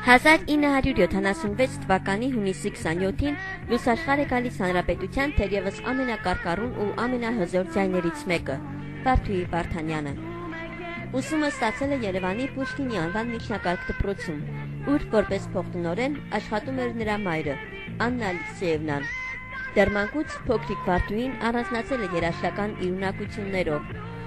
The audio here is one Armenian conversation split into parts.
1976 թվականի հունիսի 27-ին լուսաշխար է գալիս հանրապետության թերևս ամենակարկառուն ու ամենահզոր ձայներից մեկը՝ Վարդուհի Վարդանյանը։ Ուսումը ստացել է Երևանի Պուշկինի անվան միջնակարգ դպրոցում, ուր որպես փոխտնօրեն աշխատում էր նրա մայրը՝ Աննա Ալեքսեևնան։ Դեռ մանկուց փոքրիկ Վարդուհին առանձնացել է երաժշտական իր ունակություններով։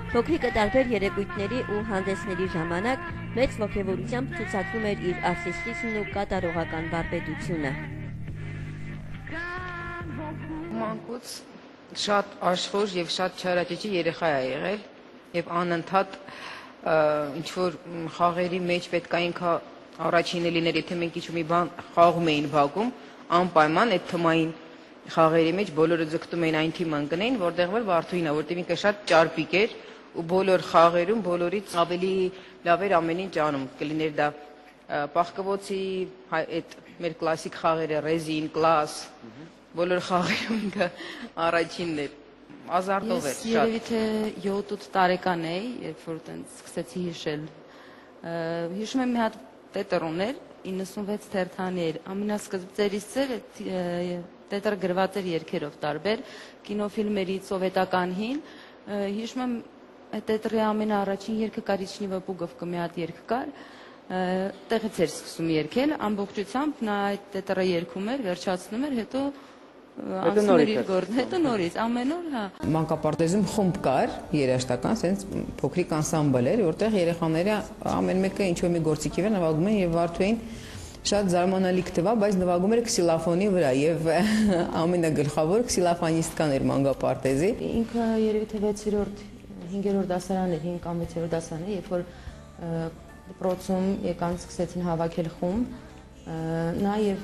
Փոքրիկը տարբեր երեկույթների ու հանդեսների ժամանակ մեծ ոգևորությամբ ցուցադրում էր իր արտիստիզմն ու կատարողական վարպետությունը։ Մանկուց շատ աշխուժ եւ շատ չարաճճի երեխա է եղել եւ անընդհատ ինչ-որ խաղերի մեջ պետք է ինքը առաջինը լիներ, եթե մենք ինչ-որ մի բան խաղում էին բակում, անպայման այդ թմային խաղերի մեջ բոլորը ձգտում էին այն թիմը ընկնեին, որտեղ որ Վարդուհին է, որտեղ ինքը շատ ճարպիկ էր ու բոլոր խաղերում բոլորից ավելի լավ էր ամեն ինչ անում, կլիներ դա պահկվոցի այդ մեր կլասիկ խաղերը, ռեզին, կլաս, բոլոր խաղերում ինքը առաջինն էր, ազարտով էր շատ։ Ես երևի թե 7-8 տարեկան էի, երբ որ տենց սկսեցի հիշել։ Հիշում եմ մի հատ տետր ուներ, 96 թերթանի էր, ամենասկզբծերից էր տետրը գրված էր երգերով տարբեր, կինոֆիլմերից, սովետականին, հիշում եմ այդ տետրի ամենաառաջին երգը Կարիչնիվա Պուգովկա մի հատ երգ կար, տեղից էր սկսում երգել, ամբողջությամբ նա այդ տետրը երգում էր, վերջացնում էր, հետո անցնում էր իր գործը, հետո նորից, ամեն օր, հա։ Մանկապարտեզում խումբ կար, երաժշտական, սենց փոքրիկ անսամբլ էր, որտեղ երեխաները ամեն մեկը ինչ-որ մի գործիքի վրա նվագում են եւ Վարդուհին շատ զարմանալի կտվա, բայց նվագում էր քսիլոֆոնի վրա եւ ամենագլխավոր քսիլոֆոնիստկան էր մանկապարտեզի։ Ինքը երևի թե 6-րդ, 5-րդ դասարան էր, 5 կամ 6-րդ դասարան էր, երբ որ դպրոցում եկան սկսեցին հավաքել խումբ, նա եւ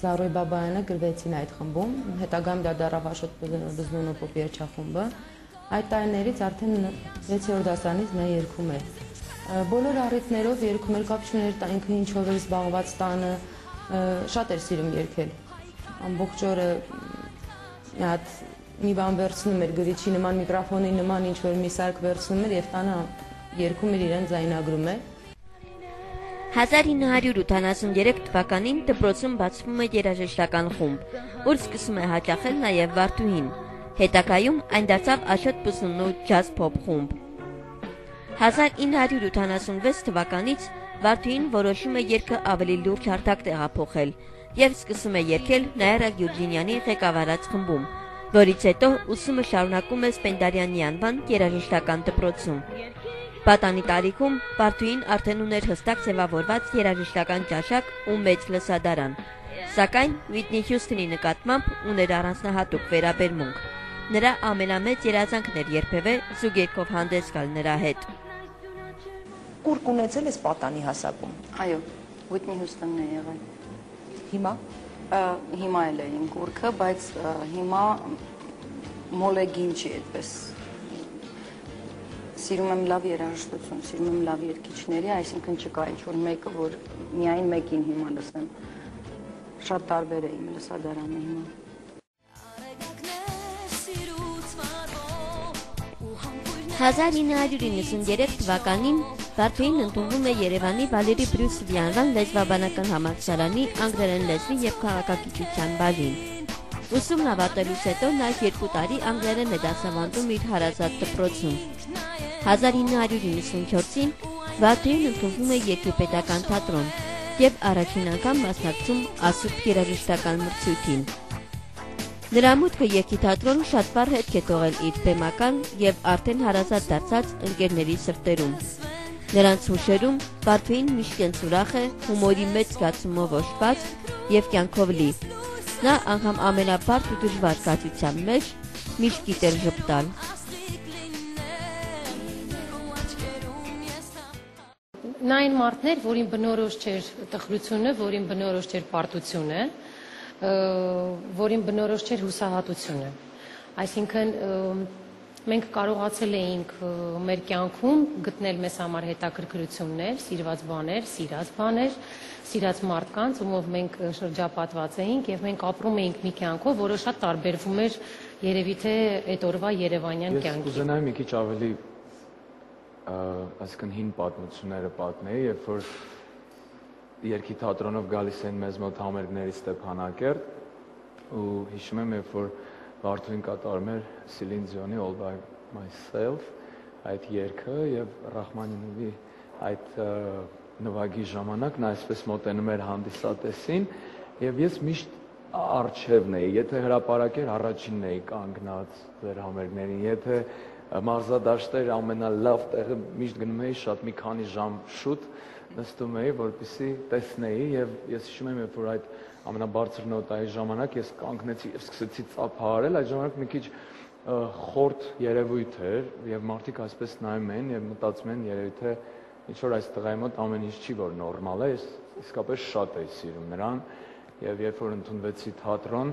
Զարոյ Բաբայանը գրվեցին այդ խմբում, հետագայում դա դառավ Աշոտ Բզնունոպոպ երգչախումբը։ Այդ տարիներից արդեն 6-րդ դասարանից նա երգում էր։ Բոլոր առիթներով երգում էր, կապ չուներ ինքը ինչով էր զբաղված տանը, շատ էր սիրում երգել։ Ամբողջ օրը մի բան վերցնում էր գրիչի նման, միկրոֆոնի նման ինչ-որ մի սարք վերցնում էր եւ տանը երգում էր, իրեն ձայնագրում էր։ 1983 թվականին դպրոցում բացվում է երաժշտական խումբ, ուր սկսում է հաճախել նաեւ Վարդուհին։ Հետագայում այն դարձավ Աշոտ Բզնունու ջազ փոփ խումբ։ 1986 թվականից Վարդուհին որոշում է երգը ավելի լուրջ հարթակ տեղափոխել եւ սկսում է երգել Նաիրա Գյուրջինյանի ղեկավարած խմբում, որից հետո ուսումը շարունակում է Սպենդիարյանի անվան երաժշտական դպրոցում։ Պատանի տարիքում Վարդուհին արդեն ուներ հստակ ձևավորված երաժշտական ճաշակ ու մեծ լսադարան, սակայն Ուիթնի Հյուսթոնի նկատմամբ ուներ առանձնահատուկ վերաբերմունք։ Նրա ամենամեծ երազանքն էր երբևէ զուգերգով հանդես գալ նրա հետ։ Կուրկ ունեցել ես պատանի հասակում։ Այո, Ուիթնի Հյուսթոնն է եղել։ Հիմա։ Հիմա էլ է իմ կուրկը, բայց հիմա մոլեգին չի այդպես։ Սիրում եմ լավ երաժշտություն, սիրում եմ լավ երգիչների, այսինքն չկա ինչ-որ մեկը, որ միայն մեկին հիմա լսեմ։ Շատ տարբեր է իմ լսադարանը հիմա։ 1993 թվականին Վարդուհին ընդունվում է Երևանի Վալերի Բրյուսովի անվան լեզվաբանական համալսարանի անգլերեն լեզվի եւ քաղաքագիտության բաժին։ Ուսումն ավարտելուց հետո նա 2 տարի անգլերեն է դասավանդում իր հարազատ դպրոցում։ 1994-ին Վարդուհին ընդունվում է Երկրպետական թատրոն եւ առաջին անգամ մասնակցում Ասուտ երաժշտական մրցույթին։ Նրա մուտքը երգի թատրոն շատ վառ հետք է թողել իր բեմական եւ արդեն հարազատ դարձած ընկերների սրտերում։ Նրանց հուշերում Վարդուհին միշտ ուրախ է, հումորի մեծ զգացումով օժտված եւ կյանքով լի։ Նա անգամ ամենաբարդ ու դժվար կացության մեջ միշտ գիտեր ժպտալ։ Նա այն մարդն էր, որին բնորոշ չէր տխրությունը, որին բնորոշ չէր պարտությունը, որին բնորոշ չէր հուսահատությունը։ Այսինքն մենք կարողացել էինք մեր կյանքում գտնել մեզ համար հետաքրքրություններ, սիրված բաներ, սիրած բաներ, սիրած մարդկանց, ումով մենք շրջապատված էինք եւ մենք ապրում էինք մի կյանքով, որը շատ տարբերվում էր երևի թե այդ օրվա երևանյան կյանքից։ Ես կուզենայի մի քիչ ավելի այսինքն հին պատմությունները պատմեի, երբ որ երգի թատրոնով գալիս են մեզ մոտ համերգների Ստեփանակերտ ու հիշում եմ, երբ որ Վարդուհին կատարում էր Celine Dion-ի All by Myself այդ երգը եւ Ռախմանինովի այդ նվագի ժամանակ նա այսպես մոտենում էր հանդիսատեսին եւ ես միշտ արջևն էի, եթե հրապարակ էր առաջինն էի կանգնած ձեր համերգներին, եթե մարզադաշտեր ամենալավ տեղը միշտ գնում էի շատ մի քանի ժամ շուտ նստում էի, որպեսզի տեսնեի եւ ես հիշում եմ, երբ որ այդ ամենաբարձր նոտայի ժամանակ ես կանգնեցի եւ սկսեցի ծափահարել, այդ ժամանակ մի քիչ խորտ երևույթ էր եւ մարդիկ այսպես նայում են եւ մտածում են երևի թե ինչ որ այս տղայի մոտ ամեն ինչ չի որ նորմալ է, ես իսկապես շատ էի սիրում նրան եւ երբ որ ընդունվեցի թատրոն,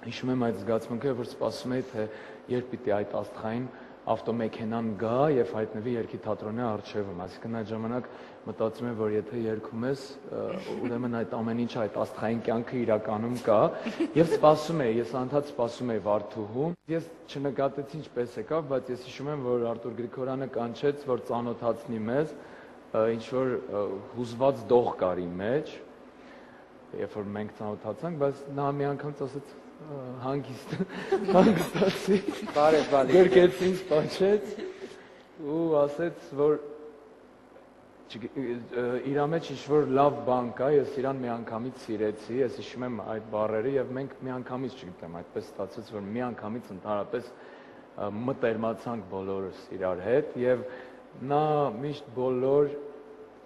հիշում եմ այդ զգացմունքը, որ սպասում էի թե երբ պիտի այդ աստղային ավտոմեքենան գա եւ հայտնվի երգի թատրոնի առջեվում, այսինքն այդ ժամանակ մտածում եմ, որ եթե երգում ես, ուրեմն այդ ամեն ինչը այդ աստղային կյանքը իրականում կա եւ սպասում էի, ես անդադ սպասում էի Վարդուհու։ Ես չնկատեցի ինչպես եկավ, բայց ես հիշում եմ, որ Արտուր Գրիգորյանը կանչեց, որ ծանոթացնի մեզ, ինչ որ հուզված դող կար իմ մեջ, երբ որ մենք ծանոթացանք, բայց նա մի անգամ ասաց հանգստացի, գրկեց ինձ, պաչեց ու ասեց, որ իր մեջ ինչ-որ լավ բան կա, ես իրան մի անգամից սիրեցի, ես հիշում եմ այդ բառերը և մենք մի անգամից, չգիտեմ, այդպես ստացեց, որ մի անգամից ընդհանրապես մտերմացանք բոլորս իրար հետ և նա միշտ բոլոր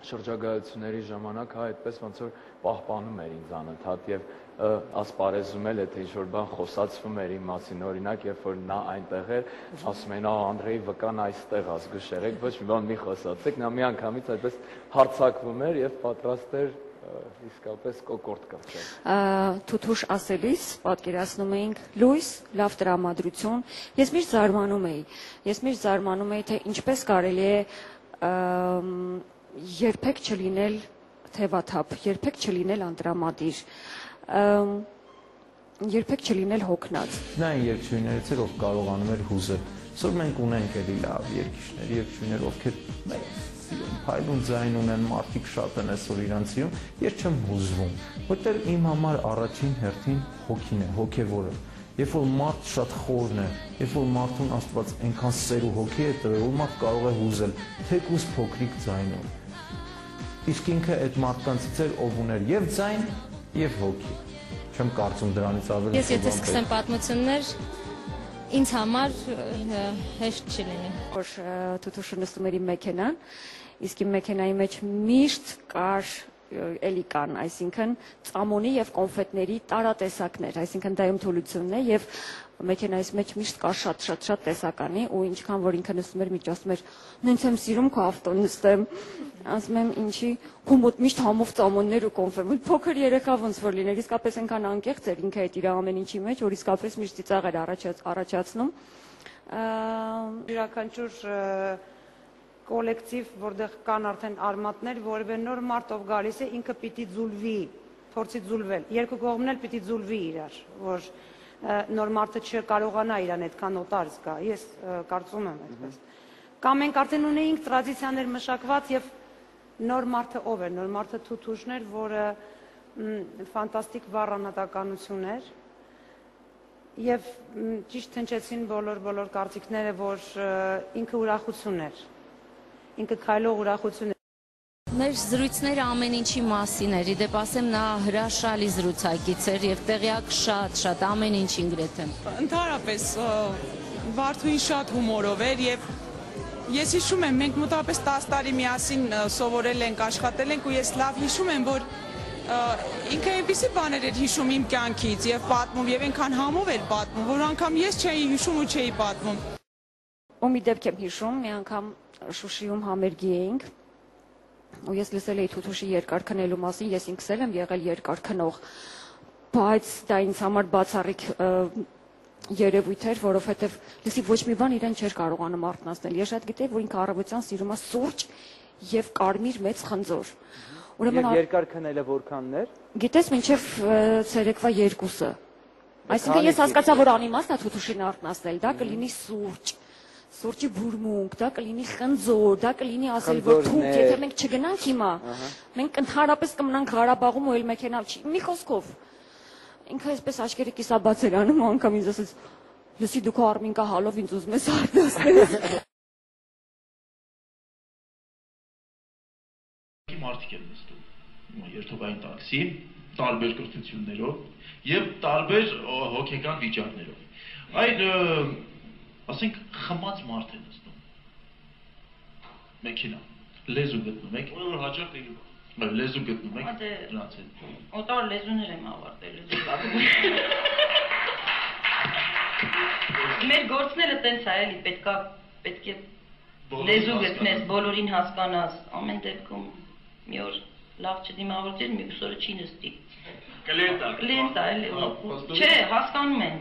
շրջագայությունների ժամանակ այդպես ոնց որ պահպանում էր ինձ անընդհատ և ասպարեզում էլ եթե ինչ-որ բան խոսացվում էր իմ մասին, օրինակ, երբ որ նա այնտեղ էր, ասում էին, Անդրեի վկան այստեղ ազգուշ եղեք, ոչ մի բան մի խոսացեք, նա մի անգամից այդպես հարձակվում էր և պատրաստ էր իսկապես կոկորտ կրճել։ Թութուշ ասելիս պատկերացնում էինք լույս, լավ տրամադրություն, ես միշտ զարմանում էի, թե ինչպես կարելի է երբեք չլինել թևաթափ, երբեք չլինել անտրամադիր, երբեք չլինել հոգնած։ Նա այն երգչուհիներից էր, ով կարողանում էր հուզել։ Այսօր մենք ունենք էլի լավ երգիչներ, երգչուհիներ, ովքեր փայլուն ձայն ունեն, մարդիկ շատ են այսօր իրանց սիրում, ես չեմ հուզվում, որտեղ իմ համար առաջին հերթին հոգին է, հոգևորը։ Երբ որ մարդ շատ խորն է, երբ որ մարդուն Աստված այնքան սեր ու հոգի է տվել, որ մարդ կարող է հուզել, թեկուզ փոքրիկ ձայնով։ Իսկ ինքը այդ մարդկանցից էր, ով ուներ եւ ձայն, եւ հոգի։ Չեմ կարծում դրանից ավելի։ Ես եթե սկսեմ պատմություններ, ինձ համար հեշտ չի լինի։ Որ Թութուշը նստում էր իմ մեքենան, իսկ իմ մեքենայի մեջ միշտ կար էլի կան, այսինքն ծամոնի եւ կոնֆետների տարատեսակներ, այսինքն դա իմ թուլությունն է եւ մեքենայիս մեջ միշտ կար շատ տեսականի ու ինչքան որ ինքը նստում էր միշտ ասում էր նենց եմ սիրում քո ավտոն նստեմ, ասում եմ ինչի քո մոտ միշտ համով ծամոններ ու կոնֆետ, փոքր երեխա ոնց որ լիներ, իսկապես այնքան անկեղծ էր ինքը այդ իր ամեն ինչի մեջ, որ իսկապես միշտ ծիծաղ էր առաջացնում։ Յուրաքանչյուր կոլեկտիվ, որտեղ կան արդեն արմատներ, որևէ նոր մարդ ով գալիս է, ինքը պիտի ձուլվի, փորձի ձուլվել։ Երկու կողմն էլ պիտի ձուլվի իրար, որ նոր մարդը չկարողանա իրան այդքան օտար զգա։ Ես կարծում եմ այդպես։ Կամ մենք արդեն ունեինք տրադիցիաներ մշակված եւ նոր մարդը ով էր, նոր մարդը Թութուշն էր, որը ֆանտաստիկ վառանատականություն էր եւ ճիշտ հնչեցին բոլոր կարծիքները, որ ինքը ուրախություն էր։ Ինքը քայլող ուրախություն է։ Մեր զրույցները ամեն ինչի մասին էր, իդեպ ասեմ նա հրաշալի զրուցակից էր եւ տեղյակ շատ ամեն ինչին գրեթե։ Ընդհանրապես Վարդուհին շատ հումորով էր եւ ես հիշում եմ մենք մոտավորապես 10 տարի միասին սովորել ենք, աշխատել ենք ու ես լավ հիշում եմ, որ ինքը այնպիսի բաներ էր հիշում իմ կյանքից եւ պատմում եւ այնքան համով էր պատմում, որ անգամ ես չէի հիշում ու չէի պատմում։ Ու մի դեպք եմ հիշում, մի անգամ Շուշիում համերգի էինք ու ես լսել էի Թութուշի երկար քնելու մասին, ես ինքս եմ եղել երկար քնող, բայց դա ինձ համար բացառիկ երևույթ էր, որովհետև լսի ոչ մի բան իրեն չէր կարողանում արթնացնել։ Ես շատ գիտեի, որ ինքը առավոտյան սիրում է սուրճ եւ կարմիր մեծ խնձոր։ Ուրեմն երկար քնելը որքանն էր։ Գիտես, մինչև ցերեկվա 2-ը։ Այսինքն ես հասկացա, որ անիմաստ է Թութուշին արթնացնել, դա կլինի սուրճ։ սուրճի բուրմունք, դա կլինի խնձոր, դա կլինի ասել որ թուղթ, եթե մենք չգնանք հիմա, մենք ընդհանրապես կմնանք Ղարաբաղում ու էլ մեքենա չի, մի խոսքով։ Ինքը այսպես աչքերը կիսաբաց էր անում, անգամ ինձ ասեց, լսի դու քո Արմինկա հալով ինձ ուզում ես արտասնես։ Մարդիկ են նստում երթուղային տաքսի, տարբեր կրթություններով եւ տարբեր հոգեկան վիճակներով։ Այդ ասենք խմած մարդ է նստում։ Մեքենա, լեզու գտնում եք։ Որ հաճախ լինում է։ Լեզու գտնում եք դրանց հետ։ Օտար լեզուներ եմ ավարտել Մեր գործները տենց է էլի, պետք է լեզու գտնես, բոլորին հասկանաս, ամեն դեպքում մի օր լավ չդիմավորվիր, մի ուսորը չի նստի։ Կլիենտ է, էլի, չէ, հասկանում են։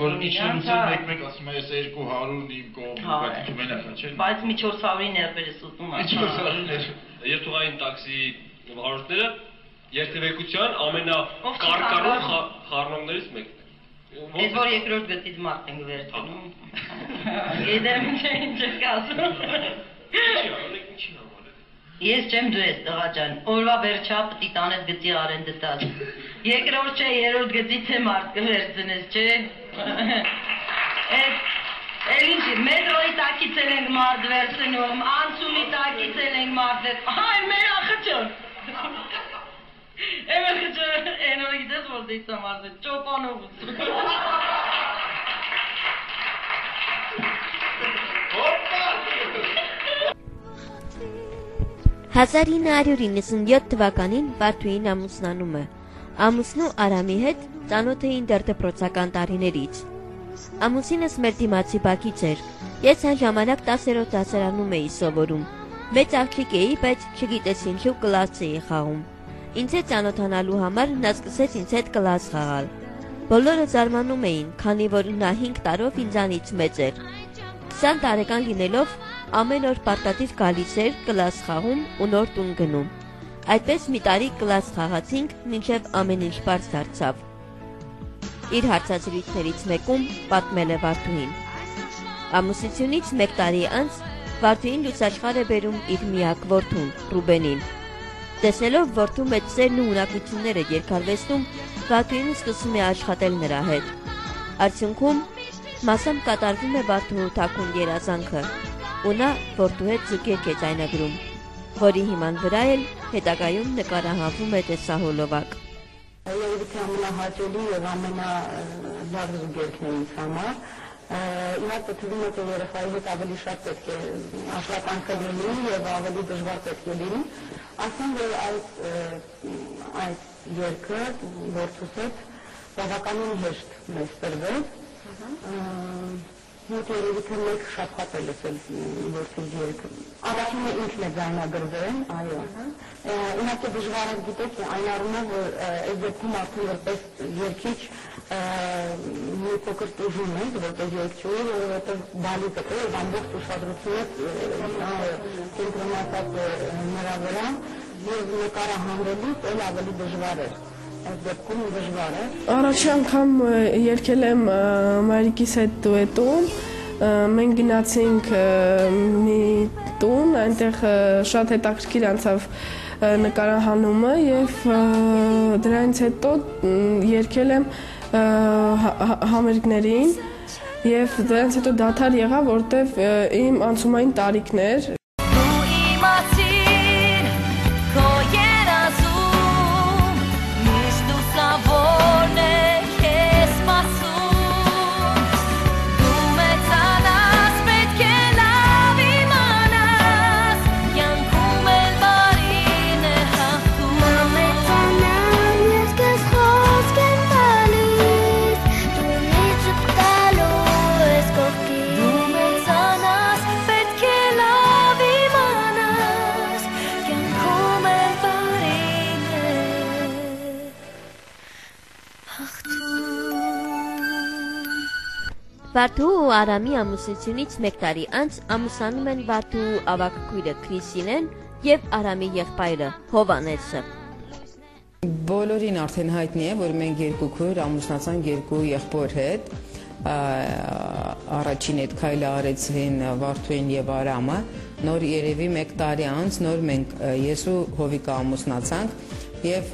Որ իջնություն մեկ ասում է, ես 200 իմ կողմ, բայց մենակ է, չէ։ Բայց մի 400-ի ներբեր ես ուտում է։ 400-ի ներբեր։ Երթուղային տաքսի վարորդները երթևեկության ամենակարկառուն խառնողներից մեկն է։ Ես որ երկրորդ գծից մարդ ենք վերցնում։ Գիտեմ ինչ եք ասում։ Ես չեմ դու ես տղա ջան, օրվա վերջա պտի տանես գծի արենդը տաս։ Երկրորդ չէ, երրորդ գծից է մարդ կվերցնես, չէ։ Էլ ինչի, մետրոյի տակից էլ ենք մարդ վերցնում, անցումի տակից էլ ենք մարդ վերցնում, հայ մեր ախճոն։ Եմ ախճոն, են որ գիտես որ դիցա մարդ է, ճոպանով ուծում։ 1997 թվականին Վարդուհին ամուսնանում է։ Ամուսնու Արամի հետ ծանոթ էին դեռ դպրոցական տարիներից։ Ամուսինս մեր դիմացի բակից էր։ Ես այն ժամանակ 10-րդ դասարանում էի սովորում։ Մեծ աղջիկ էի, բայց չգիտես ինչու կլաս էի խաղում։ Ինձ հետ ծանոթանալու համար նա սկսեց ինձ հետ կլաս խաղալ։ Բոլորը զարմանում էին, քանի որ նա 5 տարով ինձանից մեծ էր։ 20 տարեկան լինելով ամեն օր պարտադիր գալիս էր կլաս խաղում ու նոր տուն գնում։ Այդպես մի տարի կլաս խաղացինք, մինչև ամեն ինչ բարձ դարձավ։ Իր հարցազրույցներից մեկում պատմել է Վարդուհին։ Ամուսնությունից 1 տարի անց Վարդուհին լուսաշխար է բերում իր միակ որդուն՝ Ռուբենին։ Տեսնելով որդու մեծ սերն ու ունակությունները երկարվեստում, Վարդուհին սկսում է աշխատել նրա հետ։ Արդյունքում մասամբ կատարվում է Վարդուհու թաքուն երազանքը, ու նա որդու հետ զուգերք է ձայնագրում, որի հիման վրա էլ հետագայում նկարահանվում է տեսահոլովակ։ Երևի թե ամենահաճելի եւ ամենալավ զուգերքն է ինձ համար։ Իհարկե թվում է, որ երեխայի հետ ավելի շատ պետք է աշխատանքը լինի եւ ավելի դժվար պետք է լինի։ Ասեմ, որ այս երգը որդուս հետ բավականին հեշտ մեզ տրվեց։ Մոտ երևի թե մեկ շաբաթ է լսել որդուս երգը։ Առաջինը ինքն է ձայնագրվել, այո։ Իհարկե դժվար է գիտեք այն առումով, որ այս դեպքում արդեն որպես երգիչ մի փոքր տուժում ենք, որպես երգչուհի, որովհետև բալիկը է եւ ամբողջ ուշադրությունը կենտրոնացած նրա վրա եւ նկարահանվելուց էլ ավելի դժվար է։ Այս դեպքում դժվար է։ Առաջին անգամ երգել եմ մայրիկիս հետ դուետում։ Մենք գնացինք մի տուն, այնտեղ շատ հետաքրքիր անցավ նկարահանումը եւ դրանից հետո երգել եմ համերգներին եւ դրանից հետո դադար եղա, որտեվ իմ անցումային տարիքներ Վարդուհու ու Արամի ամուսնությունից 1 տարի անց ամուսնանում են Վարդուհու ավագ քույրը Քրիսինեն եւ Արամի եղբայրը Հովանեսը։ Բոլորին արդեն հայտնի է, որ մենք երկու քույր ամուսնացանք երկու եղբոր հետ առաջին այդ քայլը արեցին Վարդուհին եւ Արամը, նոր երևի 1 տարի անց նոր մենք ես ու Հովիկը ամուսնացանք եւ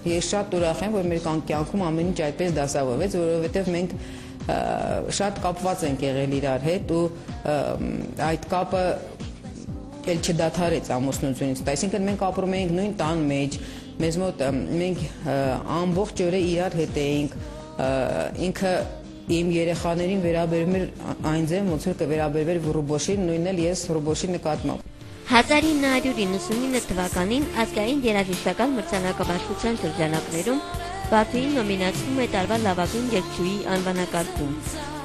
ես շատ ուրախ եմ, որ մեր կյանքում ամեն ինչ այդպես դասավորվեց, որովհետեւ մենք շատ կապված ենք եղել իրար հետ ու այդ կապը էլ չդադարեց ամուսնությունից, այսինքն մենք ապրում էինք նույն տան մեջ, մեզ մոտ մենք ամբողջ օրը իրար հետ էինք, ինքը իմ երեխաներին վերաբերում էր այն ձև, ոնց որ կվերաբերվեր Ռուբոշին, նույնն էլ ես Ռուբոշի նկատմամբ։ 1999 թվականին ազգային երաժշտական մրցանակաբաշխության շրջանակներում Վարդուհին նոմինացվում է տարվա լավագույն երգչուհի անվանակարգում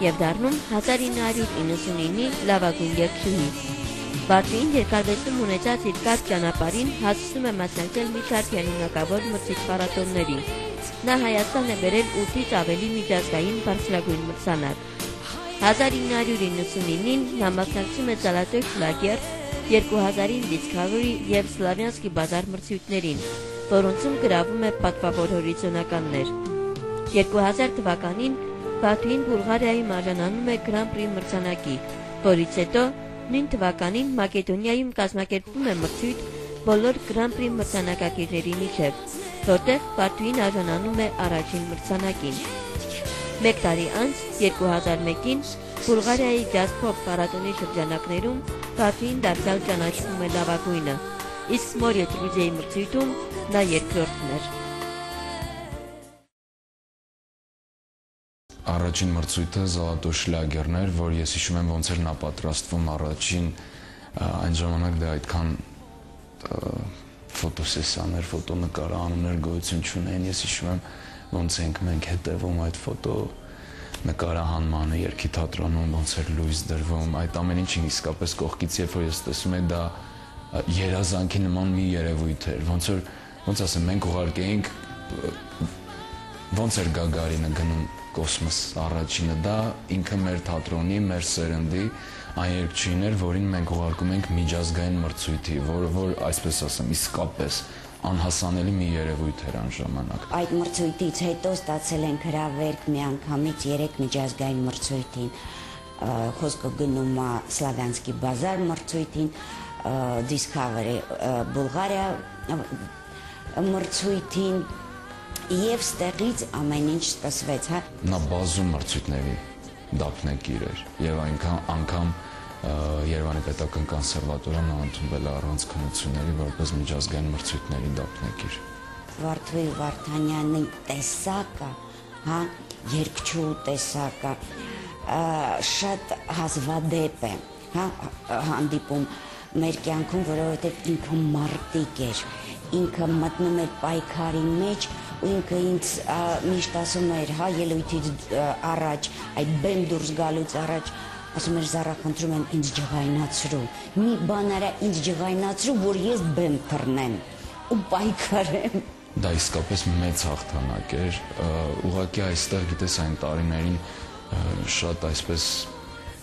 եւ դառնում 1999-ի լավագույն երգչուհի։ Վարդուհին երկարվեստում ունեցած իր կարճ ճանապարհին հասցնում է մասնակցել մի շարք հեղինակավոր մրցույթ փառատոների։ Նա Հայաստան է բերել 8-ից ավելի միջազգային բարձրագույն մրցանակ։ 1999-ին նա մասնակցում է Զալատոյ Շլագեր, 2000-ին Discovery եւ Սլավյանսկի բազար մրցույթներին, որոնցում գրավում է պատվավոր հորիզոնականներ։ 2000 թվականին Վարդուհին Բուլղարիայում արժանանում է Grand Prix մրցանակի, որից հետո նույն թվականին Մակեդոնիայում կազմակերպվում է մրցույթ բոլոր Grand Prix մրցանակակիրների միջև, որտեղ Վարդուհին արժանանում է առաջին մրցանակին։ 1 տարի անց 2001-ին Բուլղարիայի Jazz Pop փառատոնի շրջանակներում Վարդուհին դարձյալ ճանաչվում է լավագույնը, իսկ Մորիոթ Ռուջեի մրցույթում նա երկրորդն էր։ Առաջին մրցույթը Զալատո Շլագերն էր, որ ես հիշում եմ ոնց էր նա պատրաստվում առաջին, այն ժամանակ դա այդքան ֆոտոսեսիաներ, ֆոտոնկարահանումներ գոյություն չունեին, ես հիշում եմ ոնց ենք մենք հետևում այդ ֆոտո նկարահանմանը, երգի թատրոնում ոնց էր լույս դրվում, այդ ամեն ինչին իսկապես կողքից երբ որ ես տեսում եմ դա երազանքի նման մի երևույթ էր, ոնց ասեմ, մենք ուղարկեինք ոնց էր Գագարինը գնում կոսմոս առաջինը, դա ինքը մեր թատրոնի, մեր սերնդի այն երգչուհին էր, որին մենք ուղարկում ենք միջազգային մրցույթի, որ այսպես ասեմ, իսկապես անհասանելի մի երևույթ էր այն ժամանակ։ Այդ մրցույթից հետո ստացել ենք հրավերք միանգամից 3 միջազգային մրցույթին, խոսքը գնում է Սլավյանսկի բազար մրցույթին, Discovery Բուլղարիա մրցույթին եւ ստեղից ամեն ինչ սկսվեց, հա։ Նա բազում մրցույթների դափնեկիր էր եւ անգամ Երևանի պետական կոնսերվատորիան ընդունվել է առանց քննությունների որպես միջազգային մրցույթների դափնեկիր։ Վարդուհի Վարդանյանի տեսակը, հա, երգչու տեսակը շատ հազվադեպ է, հա, հանդիպում մեր կյանքում, որովհետև ինքը մարտիկ էր, ինքը մտնում էր պայքարի մեջ ու ինքը ինձ միշտ ասում էր, հա, ելույթից առաջ, այդ բեմ դուրս գալուց առաջ ասում էր Զարա, խնդրում եմ ինձ ջղայնացրու, մի բան արա ինձ ջղայնացրու, որ ես բեմ թռնեմ ու պայքարեմ։ Դա իսկապես մեծ հաղթանակ էր, ուղղակի այստեղ գիտես այն տարիներին շատ այսպես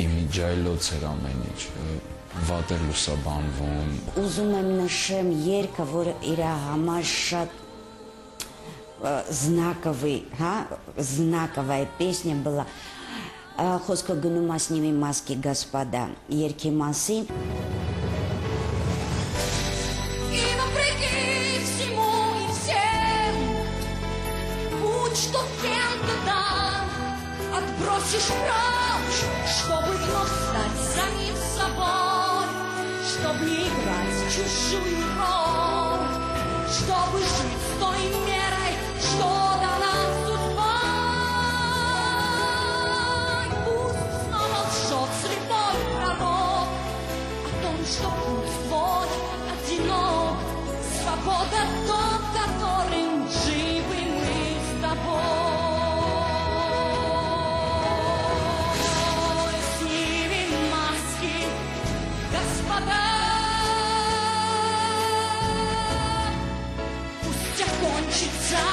իմիջայլոց էր ամեն ինչ, վատ էր լուսաբանվում։ Ուզում եմ նշեմ երգը, որը իր համար շատ знаковая песня была. Խոսքը գնում է «Сними маски, господа» երգի մասին։ Отбросишь прочь, чтобы вновь стать самим собой, чтобы не играть чужую роль, чтобы жить с той мерой, что дана судьбой. Пусть снова лжет слепой пророк о том, что путь твой одинок, свобода тот, которым живы мы с тобой. Кончится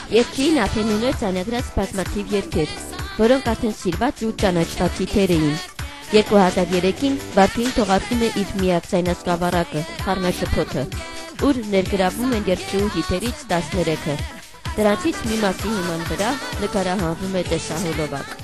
Երկրին արդեն ուներ ծանրագրած բազմաթիվ երգեր, որոնք արդեն սիրված ու ճանաչված հիթեր էին։ 2003-ին Վարդուհին թողարկում է իր միակ ձայնասկավառակը՝ «Խառնաշփոթը», ուր ներգրավում են երգչուհու հիթերից 13-ը։ Դրանցից մի մասի հիման վրա նկարահանվում է տեսահոլովակ։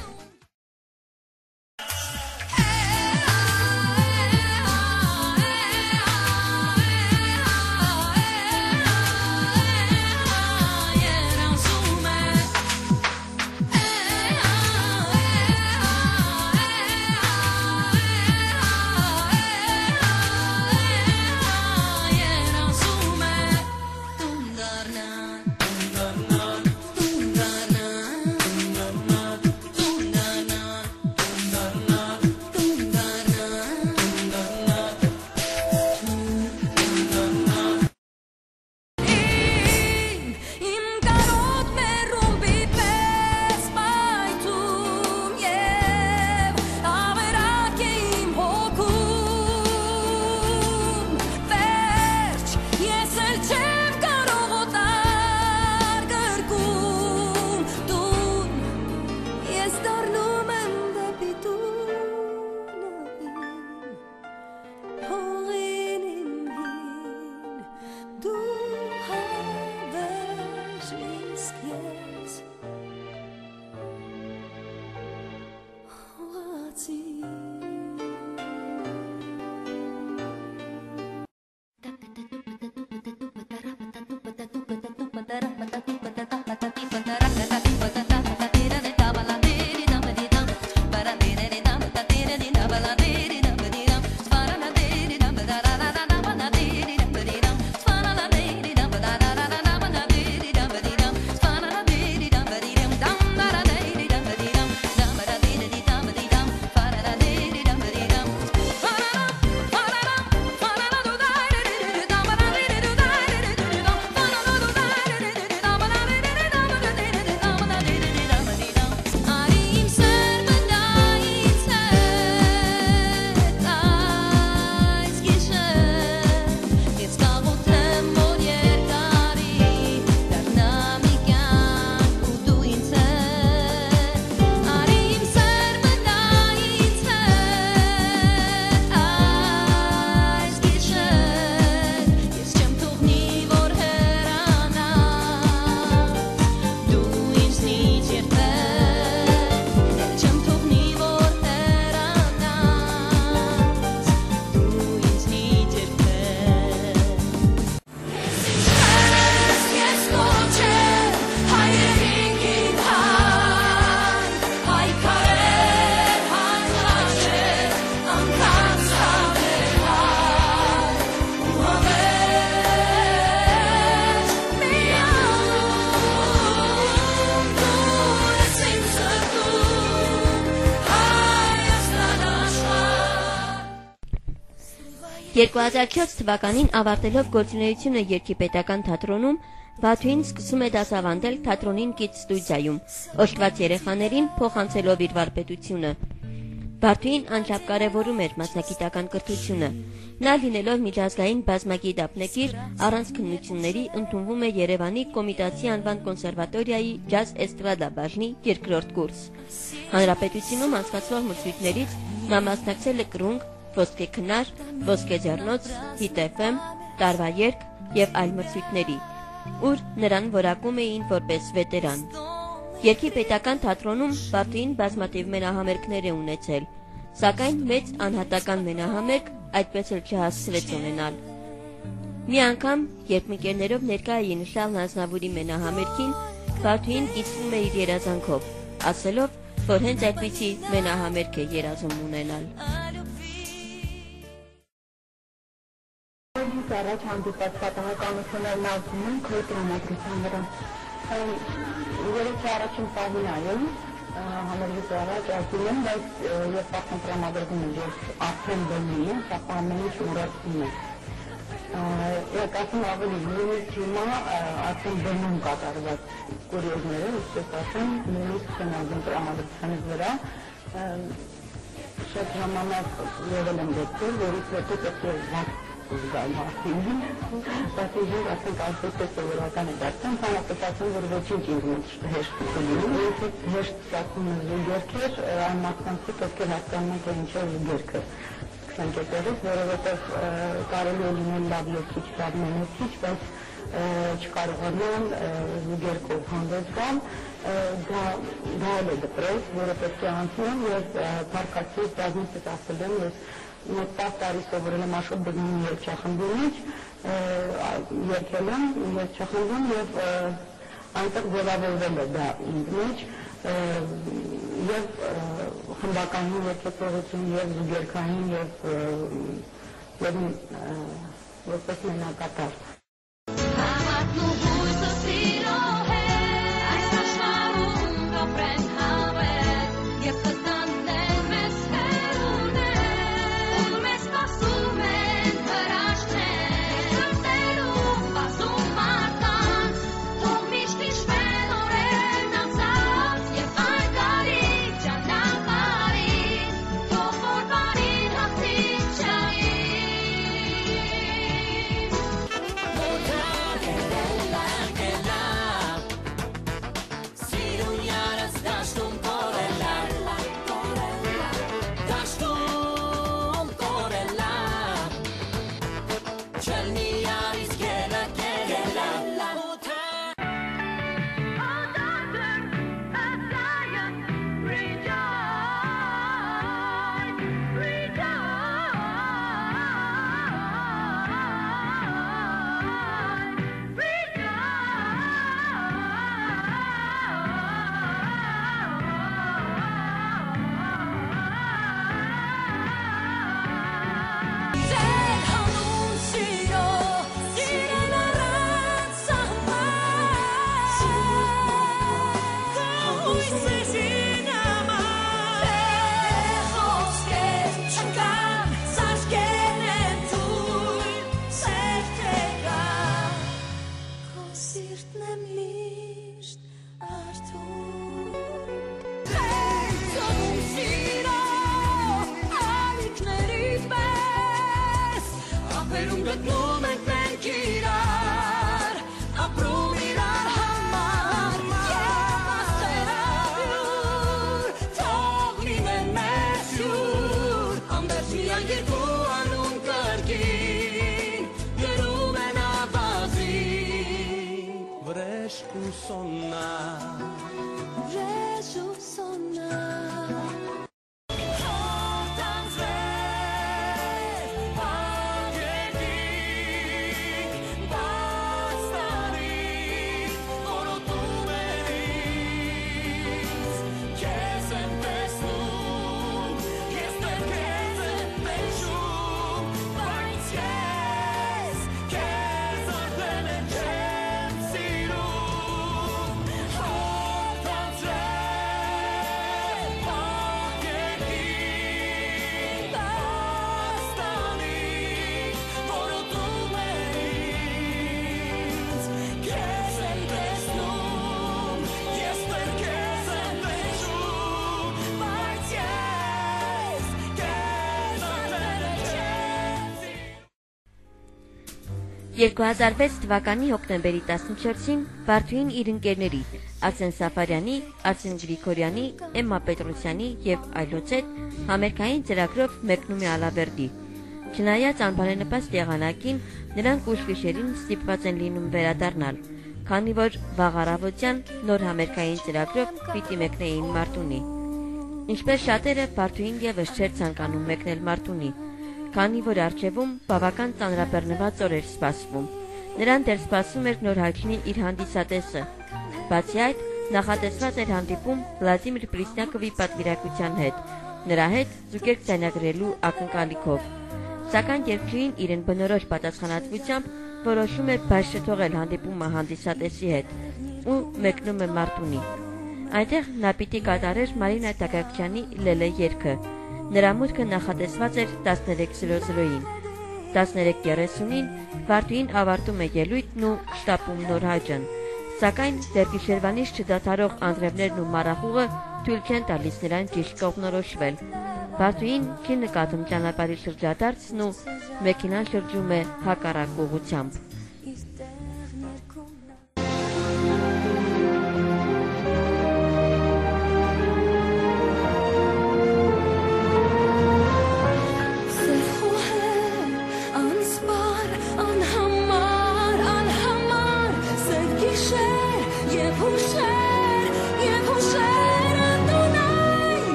«2004 թվականին ավարտելով գործունեությունը երգի պետական թատրոնում, Վարդուհին սկսում է դասավանդել թատրոնին կից ստուդիայում, օժտված երեխաներին փոխանցելով իր վարպետությունը։ Վարդուհին անչափ կարևորում էր մասնագիտական կրթությունը։ Նա լինելով միջազգային բազմագիտ դափնեկիր, առանց քննությունների ընդունվում է Երևանի Կոմիտասի անվան կոնսերվատորիայի ջազ էստրադա բաժնի երկրորդ կուրս։ Հանրապետությունում անցկացվող մրցույթներից նա մասնակցել է կրունկ, ոսկե քնար, ոսկե ձեռնոց, հիթ FM, տարվա երգ եւ այլ մրցույթների, ուր նրան որակում էին որպես վետերան։ Երգի պետական թատրոնում Վարդուհին բազմաթիվ մենահամերգներ է ունեցել, սակայն մեծ անհատական մենահամերգ այդպես էլ չհասցրեց ունենալ։ Մի անգամ, երբ ընկերներով ներկա էին Շարլ Ազնավուրի մենահամերգին, Վարդուհին կիսվում է իր երազանքով, ասելով, որ հենց այդպիսի մենահամերգ է երազում ունենալ։ Առաջ հանդիպած պատահականություններն ասում են քո տրամադրության վրա։ Երեք առաջին պահին այո, համերգից առաջ ասում են, բայց երբ պատմում տրամադրվում է, երբ արդեն բնի է, սա ամեն ինչ մոռացում է։ Եկ ասում ավելի նույնիսկ հիմա արդեն բնում կատարված կուրիոզները, ինչպես ասեմ, նույնիսկ չեն ազդում տրամադրությանից վրա, շատ ժամանակ եղել են դեպքեր, որից հետո պետք է զգալ մարդին, բայց ես ասենք այսպես սովորական է դարձան, հանրապետացան, որ ոչինչ ինձ մոտ հեշտ չլինում, ես հեշտ ստացվում եմ զուգերքեր, այն մարդկանց պետք է հասկանում թե ինչ է զուգերքը սկսանքետերից, որովհետև կարելի է լինել լավ երկիչ, լավ մենեցիչ, բայց չկարողանան զուգերքով հանդես գալ, դա էլ է դպրես, որը պետք է անցնեմ և պարկացից բազմիցս ասել եմ, ես մոտ 10 տարի սովորել եմ Աշոտ Բեգնյանի երգչախմբի մեջ, երգել եմ երգչախմբում և այնտեղ ձևավորվել է դա ինձ մեջ և խմբակային երգեցողություն և զուգերքային և որպես մենակատար։ «2006 թվականի հոկտեմբերի 14-ին Վարդուհին իր ընկերների Արսեն Սաֆարյանի, Արսեն Գրիգորյանի, Էմմա Պետրոսյանի և այլոց հետ համերգային ծրագրով մեկնում է Ալավերդի։ Չնայած անբարենպաստ եղանակին, նրանք ուշ գիշերին ստիպված են լինում վերադառնալ, քանի որ վաղ առավոտյան նոր համերգային ծրագրով պիտի մեկնեին Մարտունի։ Ինչպես շատերը, Վարդուհին ևս չէր ցանկանում մեկնել Մարտունի, քանի որ առջևում բավական ծանրաբեռնված օր էր սպասվում։ Նրան դեռ սպասում էր նոր հաչնի իր հանդիսատեսը։ Բացի այդ, նախատեսված էր հանդիպում Վլադիմիր Պրիսնյակովի պատվիրակության հետ, նրա հետ զուգերք ձայնագրելու ակնկալիքով։ Սակայն երգչուհին իրեն բնորոշ պատասխանատվությամբ որոշում է բաց չթողել հանդիպումը հանդիսատեսի հետ ու մեկնում է Մարտունի։ Այնտեղ նա պիտի կատարեր Մարինա Տակակչյանի Լելե երգը։ Նրա մուտքը նախատեսված էր 13:00-ին։ 13:30-ին Վարդուհին ավարտում է ելույթն ու շտապում նոր հաճն, սակայն դեռ գիշերվանից չդադարող անձրևներն ու մառախուղը թույլ չեն տալիս նրան ճիշտ կողմնորոշվել։ Բարդուին չի նկատում ճանապարհի շրջադարձն ու մեքենան շրջում է հակառակ ուղղությամբ։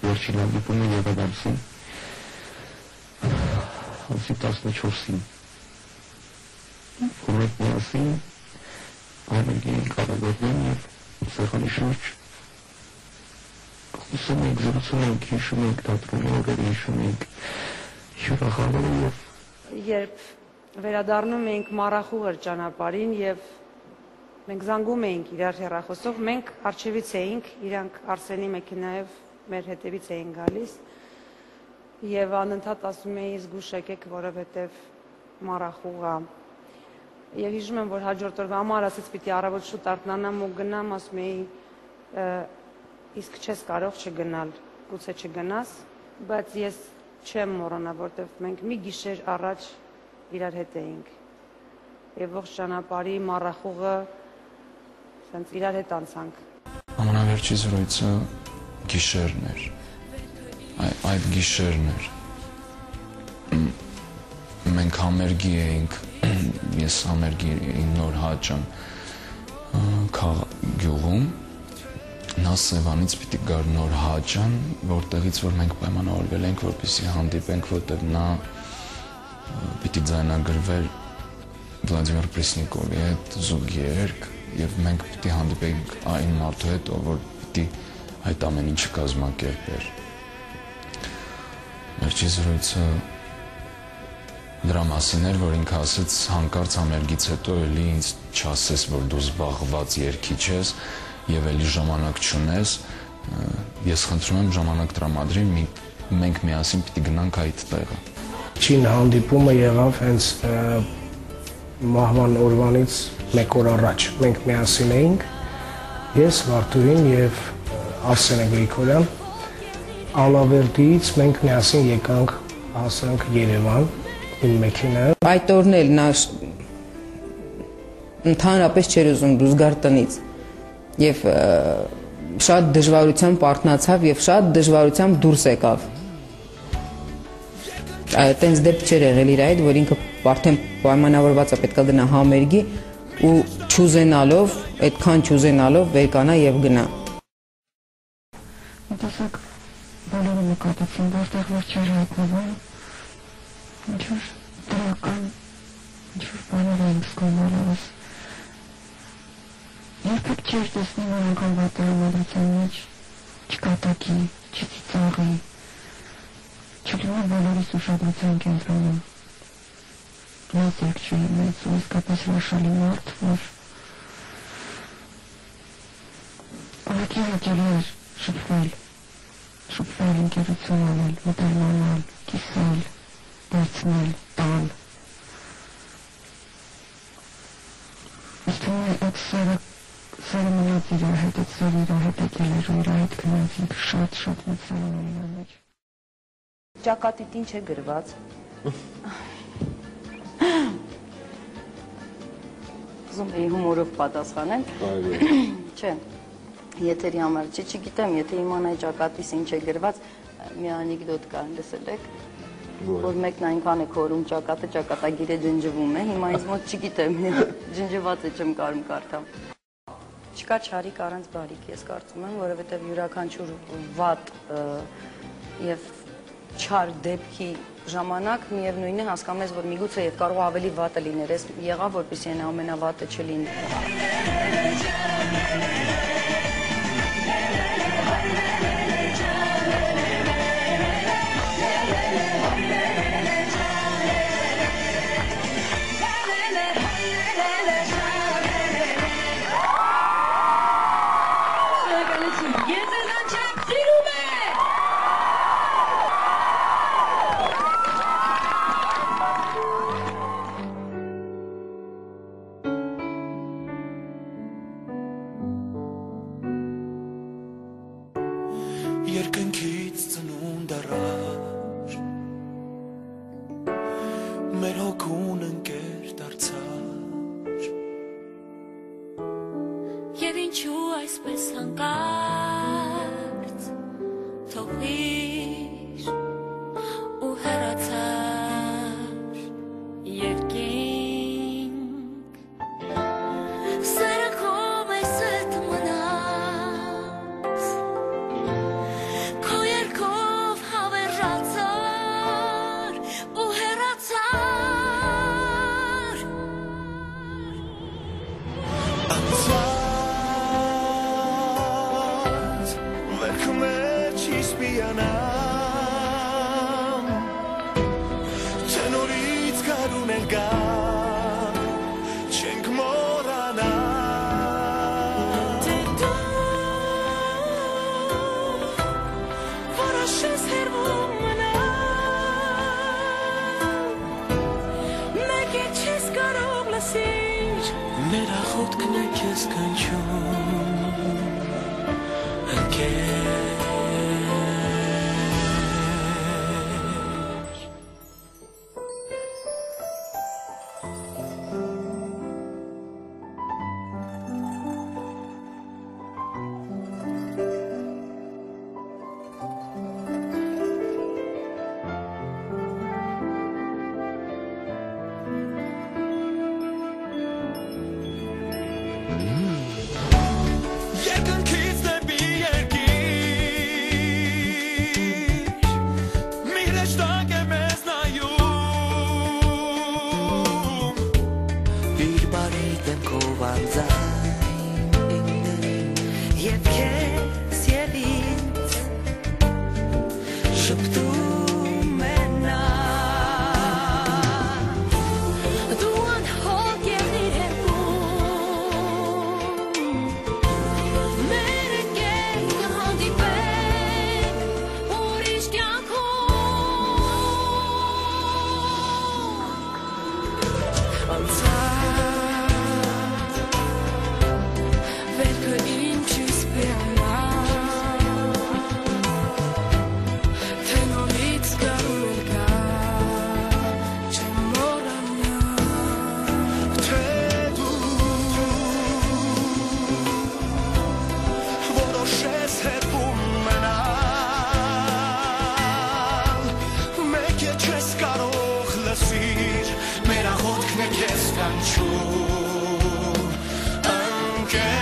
Վերջին հանդիպումը եղավ ամսին 14-ին։ Կորետ միասին ամենքի կարագոտում և սեղանի շուրջ խոսում ենք, զրուցում ենք, հիշում ենք թատրոնի օրերը, հիշում ենք հյուրախաղերը և երբ վերադառնում էինք մառախուղր ճանապարհին և մենք զանգում էինք իրար հեռախոսով, մենք առջևից էինք, իրանք Արսենի մեքենայով մեր հետևից էին գալիս և անընդհատ ասում էի զգուշ եկեք, որովհետև մառախուղ է։ Եվ հիշում եմ, որ հաջորդ օրվա համար ասեց պիտի առավոտ շուտ արթնանամ ու գնամ, ասում էի իսկ չես կարող չգնալ, գուցե չգնաս, բայց ես չեմ մոռանա, որովհետև մենք մի գիշեր առաջ իրար հետ էինք և ողջ ճանապարհի մառախուղը սենց իրար հետ անցանք։ Ամենավերջի զրույցը գիշերն էր, այդ գիշերն էր, մենք համերգի էինք, ես համերգի նոր հաճ եմ գյուղում, նա Սևանից պիտի գար նոր հաճան, որտեղից որ մենք պայմանավորվել ենք, որպեսզի հանդիպենք, որտեղ նա պիտի ձայնագրվեր Վլադիմիր Պրեսնիկովի հետ զուգ երգ և մենք պիտի հանդիպենք այն մարդու հետ, որ պիտի այդ ամեն ինչը կազմակերպեր։ Վերջի զրույցը դրա մասին էր, որ ինքը ասեց հանկարծ համերգից հետո էլի ինձ չասես, որ դու զբաղված երգիչ ես և էլի ժամանակ չունես, ես խնդրում եմ ժամանակ տրամադրի, մենք միասին պիտի գնանք այդ տեղը։ Չին հանդիպումը եղավ հենց մահվան օրվանից մեկ օր առաջ, մենք միասին էինք, ես, Վարդուհին և Արսենը Գրիգորյան, Ալավերդիից մենք միասին եկանք, հասանք Երևան, իմ մեքենայով։ Այդ օրն էլ նա ընդհանրապես չէր ուզում դուրս գար տնից և շատ դժվարությամբ արթնացավ և շատ դժվարությամբ դուրս եկավ։ Տենց դեպք չէր եղել իր այդ, որ ինքը արդեն պայմանավորված է պետք է գնա համերգի ու չուզենալով, այդքան չուզենալով վեր կանա և գնա։ Մտածակ բոլորը նկատեցին, որտեղ որ չէր հայտնվում, ինչ-որ դրական, ինչ-որ բաներ էինք զգում բոլորս։ Երբեք չէր տեսնում, որ անգամ վատը համալիցան մեջ չկատակի, չծիծաղի, չլինի բոլորիս ուշադրության կենտրոնում։ Մեծ երգչուհի, մեծ ու իսկապես հրաշալի մարդ, որ ուղղակի հաճելի էր շփվել, ընկերություն անել, մտերմանալ, կիսել, դարձնել, տալ։ Իսկ թվում է այդ սերը մնաց իրար հետ, այդ սերը իրար հետ եկել էր ու իրար հետ գնաց, ինքը շատ մեծ սեր ուներ իրար մեջ։ Ճակատիտ ինչ է գրված։ Ուզում էի հումորով պատասխանեմ։ Չէ, եթերի համար չգիտեմ, եթե իմանայի ճակատիս ինչ է գրված, մի անեկդոտ կա, լսել եք, որ մեկն այնքան է քորում ճակատը, ճակատագիրը ջնջվում է, հիմա ինձ մոտ չգիտեմ, ջնջված է չեմ կարում կարդամ։ Չկա չարիք առանց բարիք, ես կարծում եմ, որովհետև յուրաքանչյուր վատ և չար դեպքի ժամանակ միևնույն է հասկանում ես, որ միգուցե և կարող ավելի վատը լիներ, ես եղավ, որպեսզի այն ամենավատը չլինի։ Երկնքից ծնունդ առար մեր հոգուն ընկեր դարձար Եվ ինչու այսպես հանկարծ թողիր ու հեռացար երկինք Սերը քո մեզ հետ մնաց Քո երկով հավերժացար ու հեռացար Անցած վերքը մեր չի սպիանամ Թե նորից գարուն էլ գա չենք մոռանա Դե դու որոշես հեռվում մնալ Մեկ է չես կարող լսիր Նրա խոտքն է քեզ կանչում ընկեր Երկնքից դեպի երկիր մի հրեշտակ է մեզ նայում իր բարի դեմքով անձայն Եվ քեզ և ինձ շպտում է նա Դու անհոգ եղիր երկում Մեր ընկեր կհանդիպենք ուրիշ կյանքում Անցած Վերքը ինչիս պիանա Թե նորից գարուն կա Չեմ մոռանա Թե դու որոշես հեռվում մնալ Մեկ է չես կարող լսիր մեր աղոթքն է քեզ կանչում ընկեր